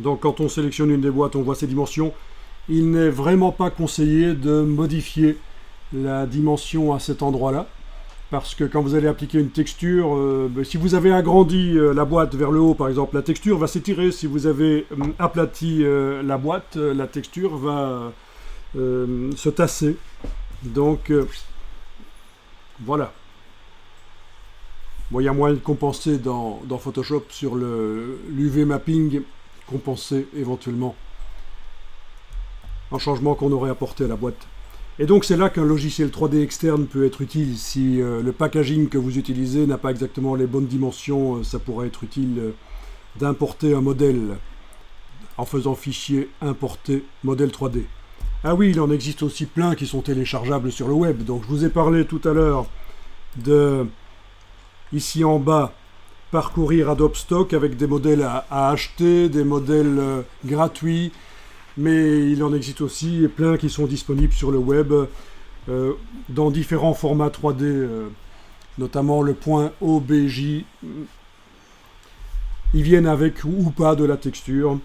Donc quand on sélectionne une des boîtes, on voit ses dimensions. Il n'est vraiment pas conseillé de modifier la dimension à cet endroit-là. Parce que quand vous allez appliquer une texture, si vous avez agrandi la boîte vers le haut, par exemple, la texture va s'étirer. Si vous avez aplati la boîte, la texture va se tasser. Donc, voilà. Bon, il y a moyen de compenser dans Photoshop sur l'UV mapping, compenser éventuellement un changement qu'on aurait apporté à la boîte. Et donc c'est là qu'un logiciel 3D externe peut être utile. Si le packaging que vous utilisez n'a pas exactement les bonnes dimensions, ça pourrait être utile d'importer un modèle en faisant fichier importer modèle 3D. Ah oui, il en existe aussi plein qui sont téléchargeables sur le web. Donc je vous ai parlé tout à l'heure de, ici en bas, parcourir Adobe Stock avec des modèles à acheter, des modèles gratuits. Mais il en existe aussi plein qui sont disponibles sur le web dans différents formats 3D, notamment le .obj. Ils viennent avec ou pas de la texture.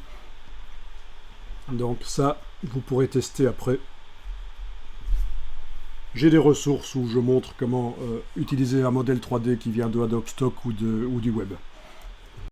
Donc ça, vous pourrez tester après. J'ai des ressources où je montre comment utiliser un modèle 3D qui vient de Adobe Stock ou du web.